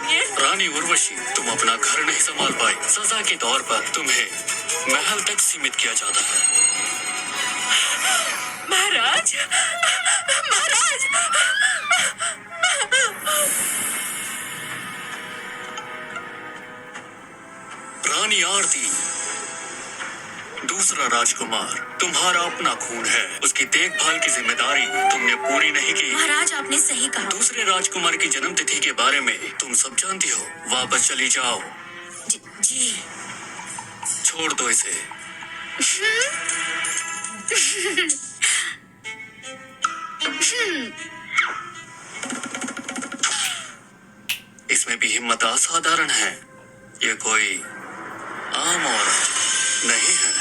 सुनिए। रानी उर्वशी, तुम अपना घर नहीं संभाल पाई। सजा के तौर पर तुम्हें महल तक सीमित किया जाता है। महाराज, महाराज। रानी आरती, दूसरा राजकुमार तुम्हारा अपना खून है, उसकी देखभाल की जिम्मेदारी तुमने पूरी नहीं की। महाराज, आपने सही कहा। दूसरे राजकुमार की जन्मतिथि के बारे में तुम सब जानती हो। वापस चली जाओ। जी। छोड़ दो इसे। इसमें भी हिम्मत असाधारण है। ये कोई आम औरत नहीं है।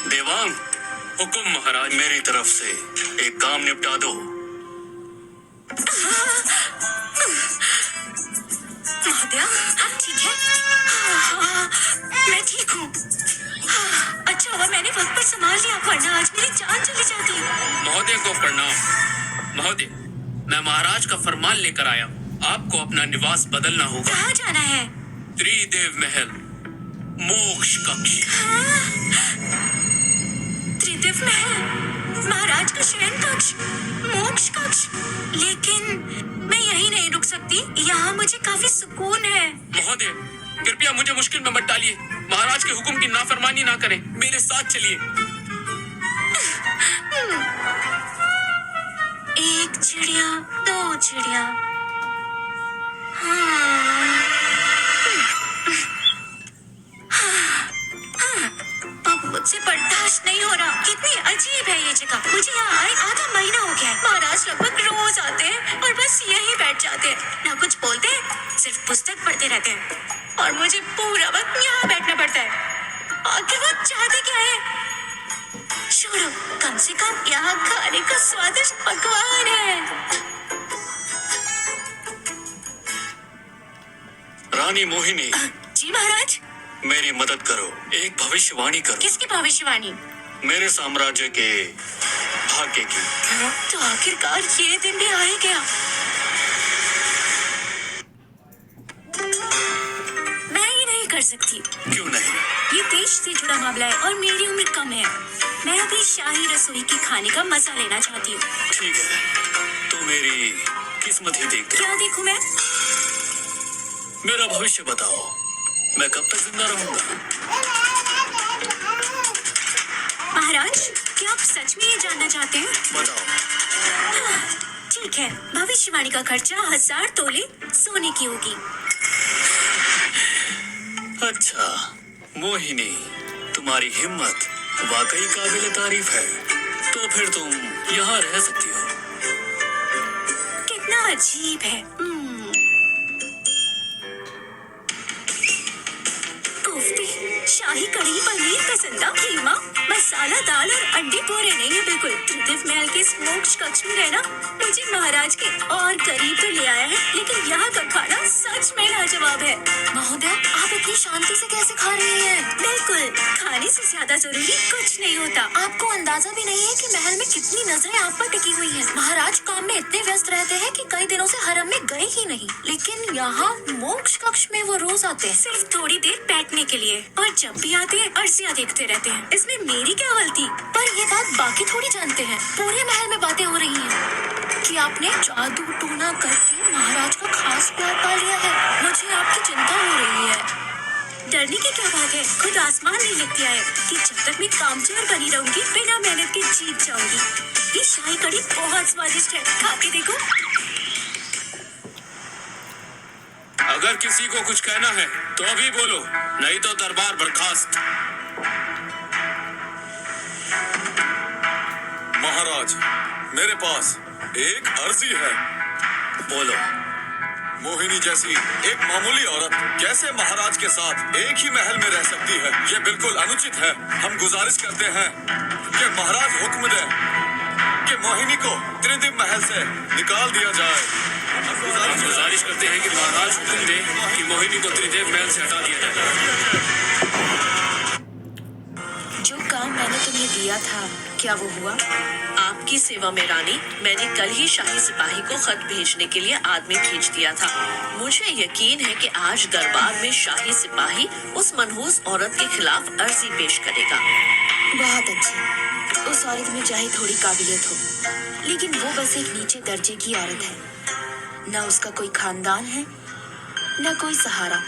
देवांग, हुकुम महाराज। मेरी तरफ से एक काम निपटा दो। महोदया, आप ठीक है? हाँ, मैं ठीक हूँ। अच्छा हुआ मैंने वक्त पर संभाल लिया, वरना आज मेरी जान चली जाती। महोदय को प्रणाम। महोदय, मैं महाराज का फरमान लेकर आया। आपको अपना निवास बदलना होगा। कहाँ जाना है? त्रिदेव महल, मोक्ष कक्ष। त्रिदेव महल, महाराज का शयन कक्ष, मोक्ष कक्ष। लेकिन मैं यहीं नहीं रुक सकती, यहाँ मुझे काफी सुकून है। महोदय, कृपया मुझे मुश्किल में मत डालिए। महाराज के हुक्म की नाफरमानी ना करें। मेरे साथ चलिए। एक चिड़िया, दो चिड़िया। हाँ। अब मुझसे बर्दाश्त नहीं हो रहा। कितनी अजीब है ये जगह। मुझे यहाँ आए आधा महीना हो गया है। महाराज लगभग रोज आते हैं और बस यहीं बैठ जाते हैं। ना कुछ बोलते हैं, सिर्फ पुस्तक पढ़ते रहते हैं और मुझे पूरा वक्त यहाँ बैठना पड़ता है। आखिर वो चाहते क्या है? छोड़ो, कम से कम यहाँ खाने का स्वादिष्ट पकवान है। रानी मोहिनी। जी महाराज। मेरी मदद करो, एक भविष्यवाणी करो। किसकी भविष्यवाणी? मेरे साम्राज्य के भाग्य की। तो आखिरकार ये दिन भी आ ही गया। मैं ये नहीं कर सकती। क्यों नहीं? ये देश से जुड़ा मामला है और मेरी उम्र कम है। मैं अभी शाही रसोई की खाने का मजा लेना चाहती हूँ। ठीक है, तो मेरी किस्मत ही देख दो। क्या देखूं मैं? मेरा भविष्य बताओ, मैं कब तक जिंदा रहूंगा? महाराज, क्या आप सच में ये जानना चाहते हैं? बताओ। ठीक है, भविष्यवाणी का खर्चा 1000 तोले सोने की होगी। अच्छा मोहिनी, तुम्हारी हिम्मत वाकई काबिल तारीफ है। तो फिर तुम यहाँ रह सकती हो। कितना अजीब है। कोफ्ते, शाही कढ़ी पनीर पसंदा, कीमा, मसाला दाल और अंडे पूरे नहीं है बिल्कुल। त्रिदेव महल के मोक्ष कक्ष में रहना मुझे महाराज के और करीब तो ले आया है, लेकिन यहाँ का खाना सच में लाजवाब है। महोदया, आप इतनी शांति से कैसे खा रही हैं? बिल्कुल, खाने से ज्यादा जरूरी कुछ नहीं होता। आपको अंदाजा भी नहीं है कि महल में कितनी नजरें आप पर टिकी हुई हैं। महाराज काम में इतने व्यस्त रहते हैं कि कई दिनों से हरम में गए ही नहीं, लेकिन यहाँ मोक्ष कक्ष में वो रोज आते हैं, सिर्फ थोड़ी देर बैठने के लिए। और जब भी आते हैं अर्सियां देखते रहते हैं। इसमें मेरी क्या गलती? पर ये बात बाकी थोड़ी जानते हैं। पूरे महल में बातें हो रही हैं कि आपने जादू टोना करके महाराज का खास प्यार पा लिया है। मुझे आपकी चिंता हो रही है। डरने की क्या बात है? खुद आसमान ने लिख दिया है कि जब तक मैं कामचोर बनी रहूंगी, बिना मेहनत के जीत जाऊंगी। ये शाही कढ़ी बहुत स्वादिष्ट है, खा के देखो। अगर किसी को कुछ कहना है तो अभी बोलो, नहीं तो दरबार बर्खास्त। महाराज, मेरे पास एक अर्जी है। बोलो। मोहिनी जैसी एक मामूली औरत कैसे महाराज के साथ एक ही महल में रह सकती है? ये बिल्कुल अनुचित है। हम गुजारिश करते हैं कि महाराज हुक्म दें कि मोहिनी को त्रिदेव महल से निकाल दिया जाए। हम गुजारिश करते हैं कि महाराज हुक्म दें कि मोहिनी को त्रिदेव महल से हटा दिया जाए। जो काम फरमान मैंने तुम्हें दिया था, क्या वो हुआ? आपकी सेवा में रानी, मैंने कल ही शाही सिपाही को खत भेजने के लिए आदमी भेज दिया था। मुझे यकीन है कि आज दरबार में शाही सिपाही उस मनहूस औरत के खिलाफ अर्जी पेश करेगा। बहुत अच्छी। उस औरत में चाहे थोड़ी काबिलियत हो, लेकिन वो बस एक नीचे दर्जे की औरत है। न उसका कोई खानदान है, न कोई सहारा।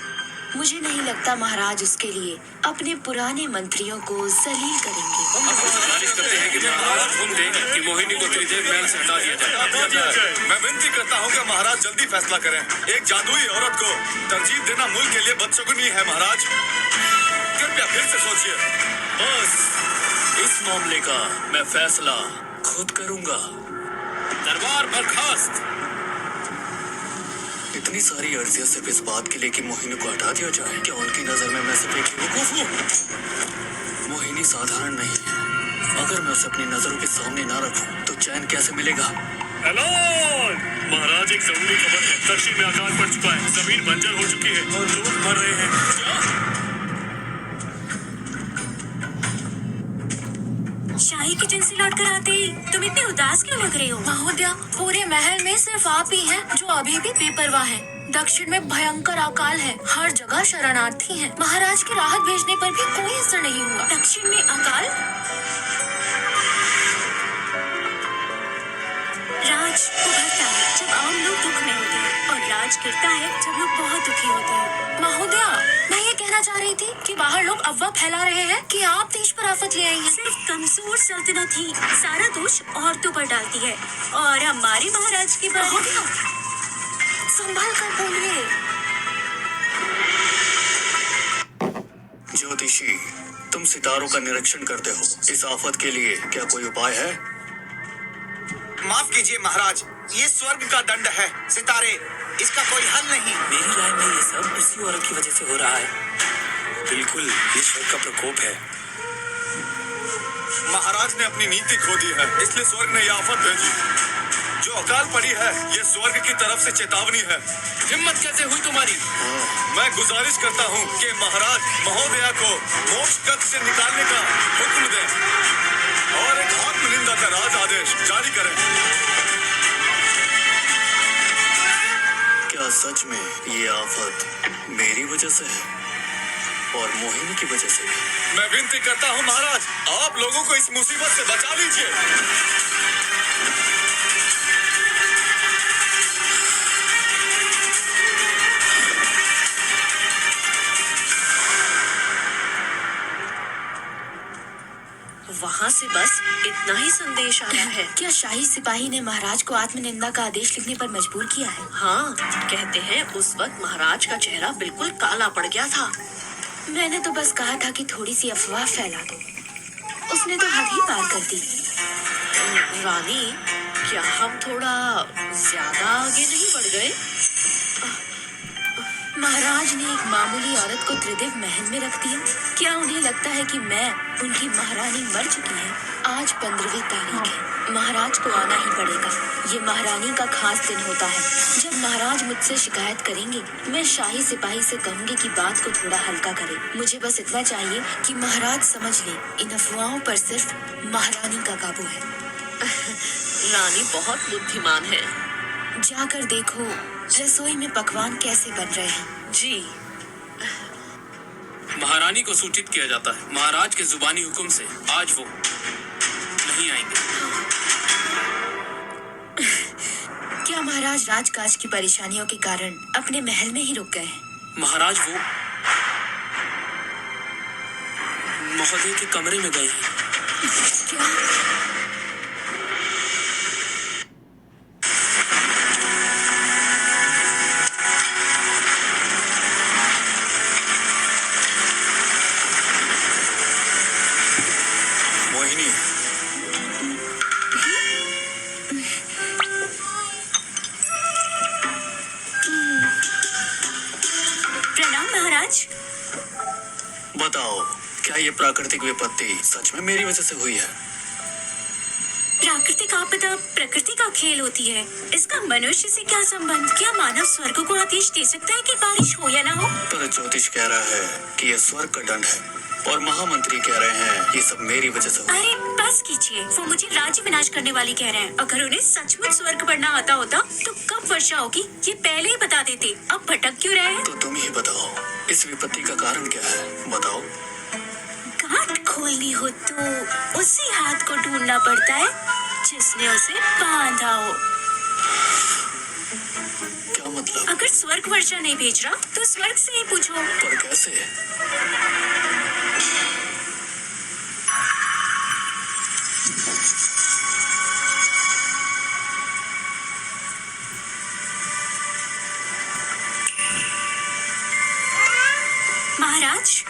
मुझे नहीं लगता महाराज उसके लिए अपने पुराने मंत्रियों को जलील करेंगे। हम गुजारिश करते हैं कि महाराज हुक्म दें कि मोहिनी को त्रिदेव महल से हटा दिया जाए। मैं विनती करता हूँ कि महाराज जल्दी फैसला करें। एक जादुई औरत को तरजीह देना मुल्क के लिए बदशगुनी है महाराज। कृपया फिर से सोचिए। बस इस मामले का मैं फैसला खुद करूंगा। दरबार बर्खास्त। इतनी सारी अर्जियां सिर्फ इस बात के लिए कि मोहिनी को हटा दिया जाए। क्या उनकी नजर में मैं सिर्फ एक बेवकूफ हूँ? मोहिनी साधारण नहीं है। अगर मैं उसे अपनी नजरों के सामने ना रखूं तो चैन कैसे मिलेगा? हेलो महाराज, एक जरूरी खबर है। दक्षिण में अकाल पड़ चुका है, जमीन बंजर हो चुकी है और लोग मर रहे हैं। शाही किचन से लौट कर आते ही तुम इतने उदास क्यों लग रहे हो? महोदय, पूरे महल में सिर्फ आप ही हैं जो अभी भी बेपरवाह हैं। दक्षिण में भयंकर अकाल है, हर जगह शरणार्थी हैं। महाराज की राहत भेजने पर भी कोई असर नहीं हुआ। दक्षिण में अकाल? राज उभरता है जब आम लोग दुख में होते हैं, और राज गिरता है जब लोग बहुत दुखी होते हैं। महोदय, मैं ये कहना चाह रही थी कि बाहर लोग अफवाह फैला रहे हैं कि आप देश पर आफत ले आई हैं। सिर्फ कमजोर सल्तनत ही सारा दोष औरतों पर डालती है, और हमारे महाराज के बारे में। संभाल कर बोलिए। ज्योतिषी, तुम सितारों का निरीक्षण करते हो। इस आफत के लिए क्या कोई उपाय है? माफ कीजिए महाराज, ये स्वर्ग का दंड है। सितारे, इसका कोई हल नहीं। मेरी राय में ये सब इसी औरत की वजह से हो रहा है। बिल्कुल, ये स्वर्ग का प्रकोप है। महाराज ने अपनी नीति खो दी है, इसलिए स्वर्ग ने यह आफत भेजी। जो अकाल पड़ी है, ये स्वर्ग की तरफ से चेतावनी है। हिम्मत कैसे हुई तुम्हारी? मैं गुजारिश करता हूँ कि महाराज महोदया को मोक्ष कक्ष से निकालने का हुक्म दें और एक आत्मनिंदा का राज आदेश जारी करें। क्या सच में ये आफत मेरी वजह से है और मोहिनी की वजह से भी? मैं विनती करता हूँ महाराज, आप लोगों को इस मुसीबत से बचा लीजिए। वहाँ से बस इतना ही संदेश आया है। क्या शाही सिपाही ने महाराज को आत्मनिंदा का आदेश लिखने पर मजबूर किया है? हाँ, कहते हैं उस वक्त महाराज का चेहरा बिल्कुल काला पड़ गया था। मैंने तो बस कहा था कि थोड़ी सी अफवाह फैला दो। उसने तो हद ही पार कर दी। रानी, क्या हम थोड़ा ज्यादा आगे नहीं बढ़ गए? महाराज ने एक मामूली औरत को त्रिदेव महल में रख दिया। क्या उन्हें लगता है कि मैं उनकी महारानी मर चुकी है? आज 15वीं तारीख है, महाराज को आना ही पड़ेगा। ये महारानी का खास दिन होता है। जब महाराज मुझसे शिकायत करेंगे, मैं शाही सिपाही से कहूंगी कि बात को थोड़ा हल्का करे। मुझे बस इतना चाहिए कि महाराज समझ ले, इन अफवाहों पर सिर्फ महारानी का काबू है। रानी बहुत बुद्धिमान है। जाकर देखो रसोई में पकवान कैसे बन रहे हैं। जी, महारानी को सूचित किया जाता है। महाराज के जुबानी हुक्म से आज वो नहीं आएंगे। क्या महाराज राजकाज की परेशानियों के कारण अपने महल में ही रुक गए हैं? महाराज वो महोदय के कमरे में गए हैं। क्या? मोहिनी, प्रणाम महाराज। बताओ, क्या ये प्राकृतिक विपत्ति सच में मेरी वजह से हुई है? प्राकृतिक आपदा प्रकृति का खेल होती है, इसका मनुष्य से क्या संबंध? क्या मानव स्वर्ग को आदेश दे सकता है कि बारिश हो या ना हो? पर ज्योतिष कह रहा है कि यह स्वर्ग का दंड है और महामंत्री कह रहे हैं ये सब मेरी वजह से हुआ। अरे बस कीजिए, वो मुझे राज्य विनाश करने वाली कह रहे हैं। अगर उन्हें सचमुच स्वर्ग पढ़ना आता होता तो कब वर्षा होगी ये पहले ही बता देते। अब भटक क्यों रहे हैं? तो तुम ही बताओ, इस विपत्ति का कारण क्या है, बताओ। गांठ खोलनी हो तो उसी हाथ को ढूंढना पड़ता है जिसने उसे बांधा हो। क्या मतलब? अगर स्वर्ग वर्षा नहीं भेज रहा तो स्वर्ग से ही पूछो। पर कैसे? महाराज,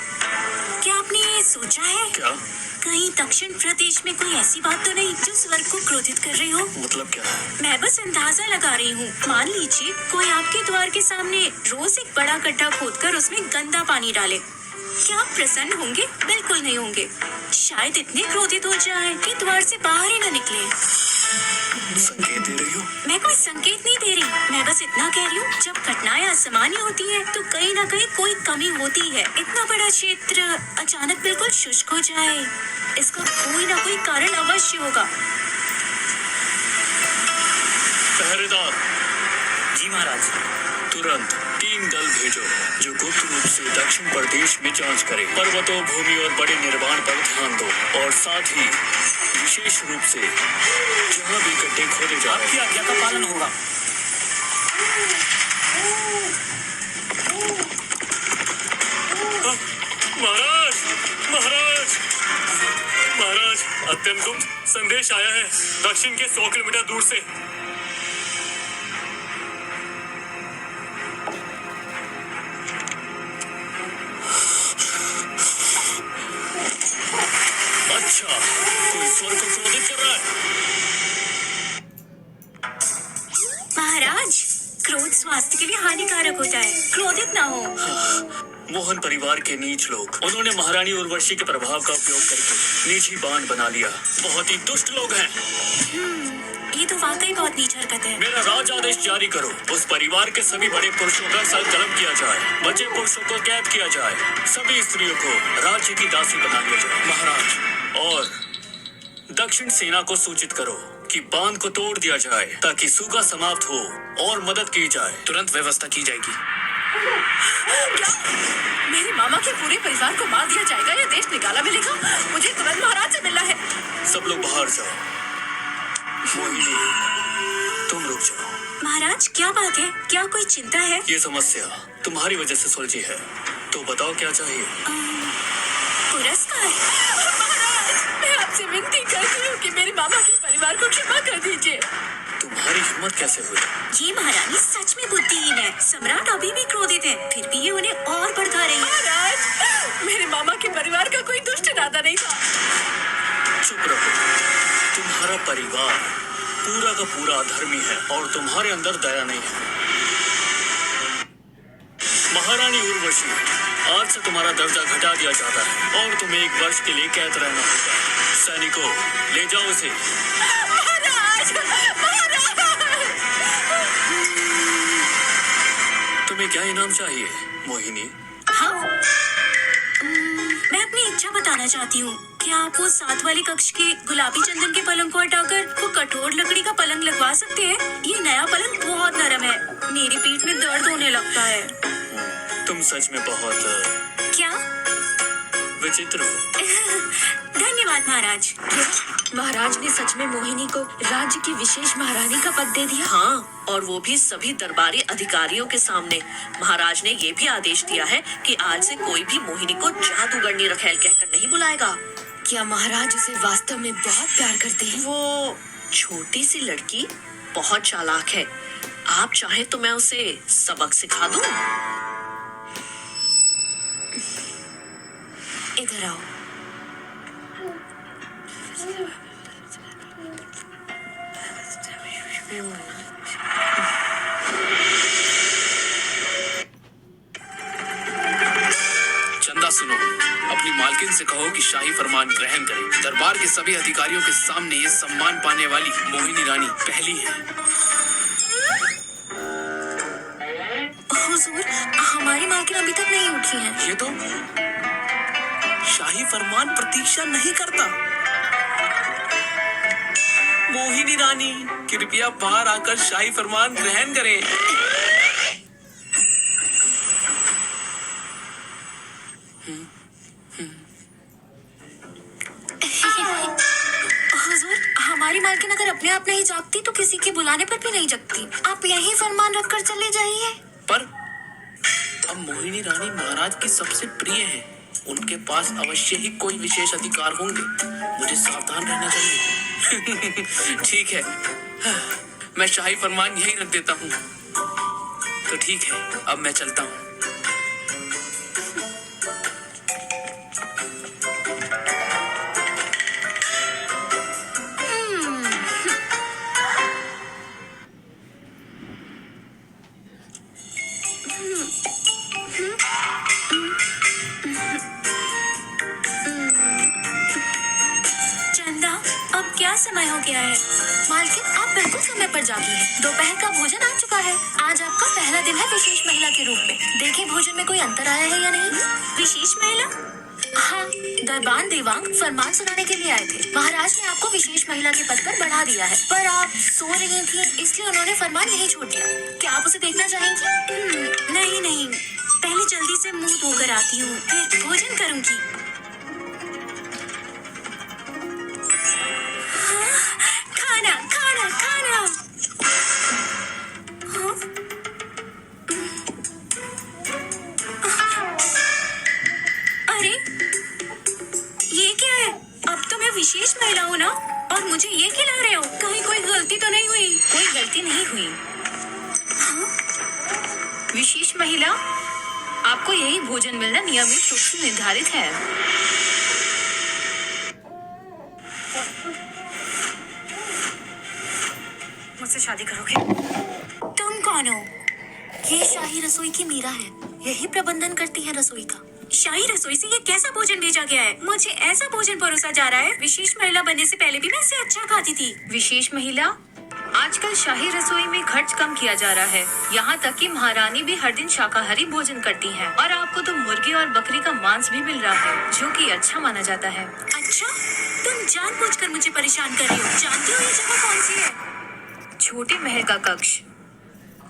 क्या आपने ये सोचा है क्या? कहीं दक्षिण प्रदेश में कोई ऐसी बात तो नहीं जो स्वर्ग को क्रोधित कर रही हो? मतलब क्या है? मैं बस अंदाजा लगा रही हूँ। मान लीजिए कोई आपके द्वार के सामने रोज एक बड़ा गड्ढा खोदकर उसमें गंदा पानी डाले, क्या आप प्रसन्न होंगे? बिल्कुल नहीं होंगे। शायद इतने क्रोधित हो जाए कि द्वार से बाहर ही न निकले। संकेत दे रही हो? मैं कोई संकेत नहीं दे रही, मैं बस इतना कह रही हूँ जब घटनाएं असामान्य होती है तो कहीं ना कहीं कोई कमी होती है। इतना बड़ा क्षेत्र अचानक बिल्कुल शुष्क हो जाए, इसका कोई ना कोई कारण अवश्य होगा। पहरेदार, जी महाराज। तुरंत 3 दल भेजो जो गुप्त रूप से दक्षिण प्रदेश में जांच करे। पर्वतों, भूमि और बड़े निर्माण पर ध्यान दो और साथ ही विशेष रूप से जहाँ भी गड्ढे खोदे जा रहे आपकी आज्ञा का पालन होगा। महाराज, महाराज, महाराज, अत्यंत गुप्त संदेश आया है दक्षिण के 100 किलोमीटर दूर से। अच्छा, कोई स्वर्ग को क्रोधित कर रहा है। महाराज, क्रोध स्वास्थ्य के लिए हानिकारक होता है, क्रोधित ना हो। मोहन परिवार के नीच लोग, उन्होंने महारानी उर्वशी के प्रभाव का उपयोग करके नीची बांध बना लिया। बहुत ही दुष्ट लोग हैं। ये तो वाकई बहुत नीच हरकत है। मेरा राज आदेश जारी करो, उस परिवार के सभी बड़े पुरुषों का सर कलम किया जाए, बचे पुरुषों को कैद किया जाए, सभी स्त्रियों को राज्य की दासी बना लिया जाए। महाराज, और दक्षिण सेना को सूचित करो कि बांध को तोड़ दिया जाए ताकि सूखा समाप्त हो और मदद की जाए। तुरंत व्यवस्था की जाएगी। मेरे मामा के पूरे परिवार को मार दिया जाएगा या देश निकाला मिलेगा? मुझे तुरंत महाराज से मिलना है। सब लोग बाहर जाओ। मोहिनी, तुम रुक जाओ। महाराज, क्या बात है? क्या कोई चिंता है? ये समस्या तुम्हारी वजह से सुलझी है, तो बताओ क्या चाहिए? पुरस्कार? महाराज, मैं आपसे विनती करती हूँ कि मेरे मामा के परिवार को क्षमा कर दीजिए। तुम्हारी हिम्मत कैसे हुई? ये महारानी सच में बुद्धिहीन है। सम्राट अभी भी क्रोधित है, फिर भी ये उन्हें और भड़का रही है। महाराज, मेरे मामा के परिवार का कोई दुष्ट इरादा नहीं था। चुप रहो। तुम्हारा परिवार पूरा का पूरा अधर्मी है और तुम्हारे अंदर दया नहीं है। महारानी उर्वशी, आज से तुम्हारा दर्जा घटा दिया जाता है और तुम्हें 1 वर्ष के लिए कैद रहना होगा। सैनिकों, ले जाओ इसे। महाराज, महाराज। तुम्हें क्या इनाम चाहिए, मोहिनी? हाँ, मैं अपनी इच्छा बताना चाहती हूँ। क्या आप वो 7 वाले कक्ष के गुलाबी चंदन के पलंग को हटाकर वो कठोर लकड़ी का पलंग लगवा सकते हैं? ये नया पलंग बहुत नरम है, मेरी पीठ में दर्द होने लगता है। तुम सच में बहुत क्या? विचित्र हो। धन्यवाद महाराज। महाराज ने सच में मोहिनी को राज्य की विशेष महारानी का पद दे दिया। हाँ, और वो भी सभी दरबारी अधिकारियों के सामने। महाराज ने ये भी आदेश दिया है कि आज से कोई भी मोहिनी को जादूगरनी रखेल कहकर नहीं बुलाएगा। क्या महाराज उसे वास्तव में बहुत प्यार करते हैं? वो छोटी सी लड़की बहुत चालाक है। आप चाहे तो मैं उसे सबक सिखा दूं। इधर आओ। चंदा सुनो, अपनी मालकिन से कहो कि शाही फरमान ग्रहण करें। दरबार के सभी अधिकारियों के सामने ये सम्मान पाने वाली मोहिनी रानी पहली है। हुजूर, हमारी मालकिन अभी तक नहीं उठी है। शाही फरमान प्रतीक्षा नहीं करता। मोहिनी रानी, कृपया बाहर आकर शाही फरमान ग्रहण करें। हुजूर, हमारी मालकिन अगर अपने आप नहीं जागती तो किसी के बुलाने पर भी नहीं जगती। आप यही फरमान रखकर चले जाइए। पर अब मोहिनी रानी महाराज की सबसे प्रिय है, उनके पास अवश्य ही कोई विशेष अधिकार होंगे। मुझे सावधान रहना चाहिए। ठीक है, मैं शाही फरमान यही रख देता हूँ। तो ठीक है, अब मैं चलता हूँ। चंदा, अब क्या समय हो गया है? मालकिन, आप बिल्कुल समय पर जागी हैं। दोपहर का भोजन आ चुका है। आज आपका पहला दिन है विशेष महिला के रूप में। देखें भोजन में कोई अंतर आया है या नहीं। विशेष महिला? हाँ, दरबान देवांग फरमान सुनाने के लिए आए थे। महाराज ने आपको विशेष महिला के पद पर बढ़ा दिया है, पर आप सो रही थी इसलिए उन्होंने फरमान यही छोड़ दिया। क्या आप उसे देखना चाहेंगी? नहीं नहीं, पहले जल्दी से मुंह धोकर आती हूँ, फिर भोजन करूंगी। हाँ, खाना खाना खाना। हाँ? अरे, ये क्या है? अब तो मैं विशेष महिला हूँ ना, और मुझे ये खिला रहे हो? कहीं कोई गलती तो नहीं हुई? कोई गलती नहीं हुई। विशेष महिला, आपको यही भोजन मिलना नियमित रूप से निर्धारित है। मुझसे शादी करोगे? तुम कौन हो? ये शाही रसोई की मीरा है। यही प्रबंधन करती है रसोई का। शाही रसोई से ये कैसा भोजन भेजा गया है? मुझे ऐसा भोजन परोसा जा रहा है, विशेष महिला बनने से पहले भी मैं इससे अच्छा खाती थी। विशेष महिला, आजकल शाही रसोई में खर्च कम किया जा रहा है। यहाँ तक कि महारानी भी हर दिन शाकाहारी भोजन करती हैं। और आपको तो मुर्गे और बकरी का मांस भी मिल रहा है, जो कि अच्छा माना जाता है। अच्छा, तुम जानबूझकर मुझे परेशान कर रही हो। जानती हो ये जगह कौन सी है? छोटे महल का कक्ष।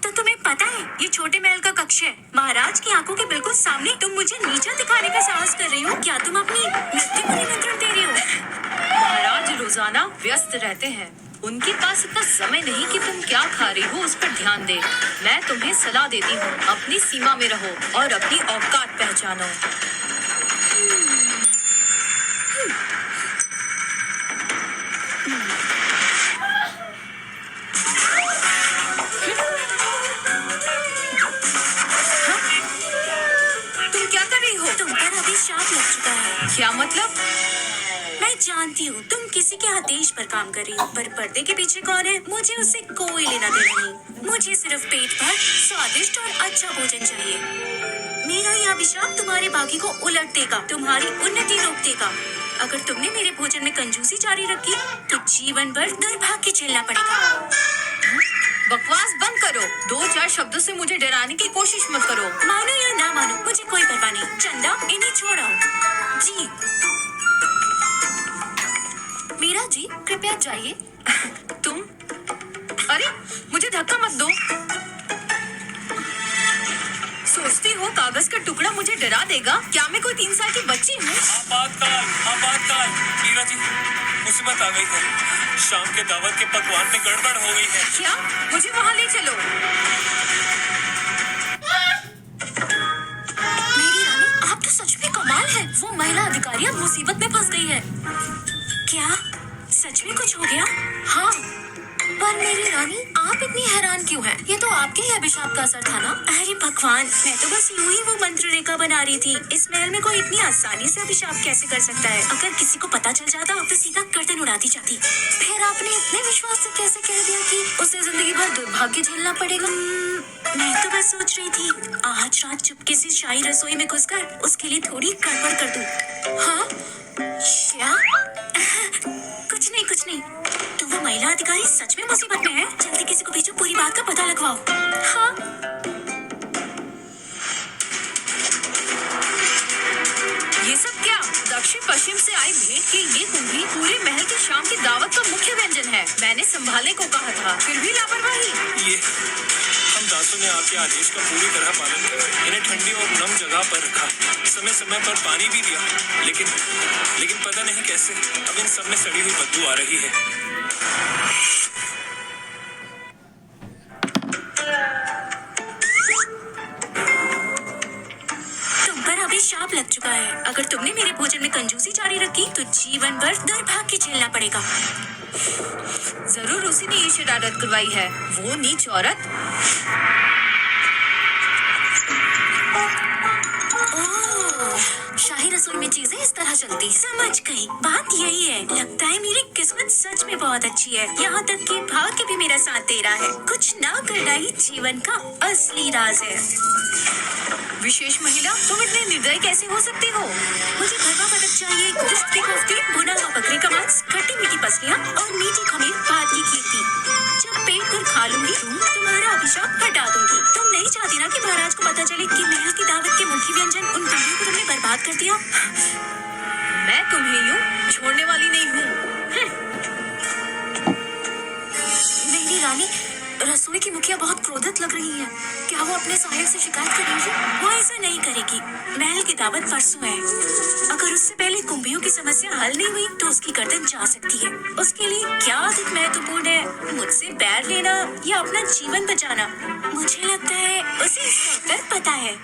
तो तुम्हें पता है ये छोटे महल का कक्ष है। महाराज की आंखों के बिल्कुल सामने तुम मुझे नीचा दिखाने का साहस कर रही हो। क्या तुम अपनी मृत्यु को निमंत्रण दे रही हो? महाराज रोजाना व्यस्त रहते हैं। उनके पास इतना समय नहीं कि तुम क्या खा रही हो उस पर ध्यान दे। मैं तुम्हें सलाह देती हूँ, अपनी सीमा में रहो और अपनी औकात पहचानो। तुम क्या कर रही हो? तुम पर अभी शाप लग चुका है। क्या मतलब? मैं जानती हूँ तुम किसी के आदेश पर काम कर रही हो, पर पर्दे के पीछे कौन है मुझे उससे कोई लेना देना नहीं। मुझे सिर्फ पेट भर स्वादिष्ट और अच्छा भोजन चाहिए। मेरा यह अभिशाप तुम्हारे भाग्य को उलट देगा, तुम्हारी उन्नति रोक देगा। अगर तुमने मेरे भोजन में कंजूसी जारी रखी तो जीवन भर दुर्भाग्य झेलना पड़ेगा। बकवास बंद करो। 2-4 शब्दों से मुझे डराने की कोशिश मत करो। मानो या ना मानो, मुझे कोई परवाह नहीं। चंदा, इन्हें छोड़ो। जी, मीरा जी, कृपया जाइए। तुम, अरे मुझे धक्का मत दो। सोचती हो कागज का टुकड़ा मुझे डरा देगा? क्या मैं कोई 3 साल की बच्ची हूँ? आपातकाल, मीरा जी, मुसीबत आ गई है। शाम के दावत के पकवान में गड़बड़ हो गई है। क्या? मुझे वहाँ ले चलो। मेरी रानी, आप तो सच में कमाल है। वो महिला अधिकारी अब मुसीबत में फंस गई है। क्या सच में कुछ हो गया? हाँ, पर मेरी रानी, आप इतनी हैरान क्यों हैं? ये तो आपके ही अभिशाप का असर था ना? अरे भगवान, मैं तो बस यूं ही वो मंत्र रेखा बना रही थी। इस महल में कोई इतनी आसानी से अभिशाप कैसे कर सकता है? अगर किसी को पता चल जाता तो सीधा गर्दन उड़ाती जाती। फिर आपने इतने विश्वास से कैसे कह दिया कि उसे जिंदगी भर दुर्भाग्य झेलना पड़ेगा? मैं तो बस सोच रही थी आज रात चुपके से शाही रसोई में घुसकर उसके लिए थोड़ी गड़बड़ कर दूं। हाँ? क्या? कुछ नहीं। तो वो महिला अधिकारी सच में मुसीबत में है। जल्दी किसी को भेजो, पूरी बात का पता लगवाओ। हाँ? ये सब क्या? पूरे महल की शाम की दावत का मुख्य व्यंजन है। मैंने संभालने को कहा था, फिर भी लापरवाही। ये हम दासों ने आपके आदेश का पूरी तरह पालन किया। इन्हें ठंडी और नम जगह पर रखा, समय समय पर पानी भी दिया, लेकिन पता नहीं कैसे अब इन सब में सड़ी हुई बदबू आ रही है। तुम पर अभी शाप लग चुका है। अगर तुमने मेरे भोजन में कंजूसी जारी रखी तो जीवन भर दुर्भाग्य झेलना पड़ेगा। जरूर उसी ने ये शरारत करवाई है, वो नीच औरत। ओह, शाही रसोई में चीजें इस तरह चलती। समझ गई, बात यही है। लगता है मेरी किस्मत सच में बहुत अच्छी है, यहाँ तक कि भाग्य भी मेरा साथ दे रहा है। कुछ ना करना ही जीवन का असली राज है। विशेष महिला, तुम इतने निर्दयी कैसे हो सकती हो? मुझे भरवा पदक चाहिए, कुश्ती कोफ्ती, भुना हुआ बकरे का मांस, खट्टी मीठी पसलियाँ और मीठी खमीर भात की खीर थी। जब पेट भर खा लूंगी तुम्हारा अभिशाप हटा दूंगी। तुम नहीं चाहती ना कि महाराज को पता चले कि महल की दावत के मुख्य व्यंजन उन कुंडियों को तुमने बर्बाद कर दिया। मैं तुम्हें यूं छोड़ने वाली नहीं हूँ। मेरी रानी, रसोई की मुखिया बहुत क्रोधित लग रही है। क्या वो अपने साहिब से शिकायत करेगी? वो ऐसा नहीं करेगी। महल की दावत परसों है। अगर उससे पहले कुंभियों की समस्या हल नहीं हुई तो उसकी गर्दन जा सकती है। उसके लिए क्या अधिक महत्वपूर्ण है, मुझसे बैर लेना या अपना जीवन बचाना? मुझे लगता है उसे इसका उत्तर पता है।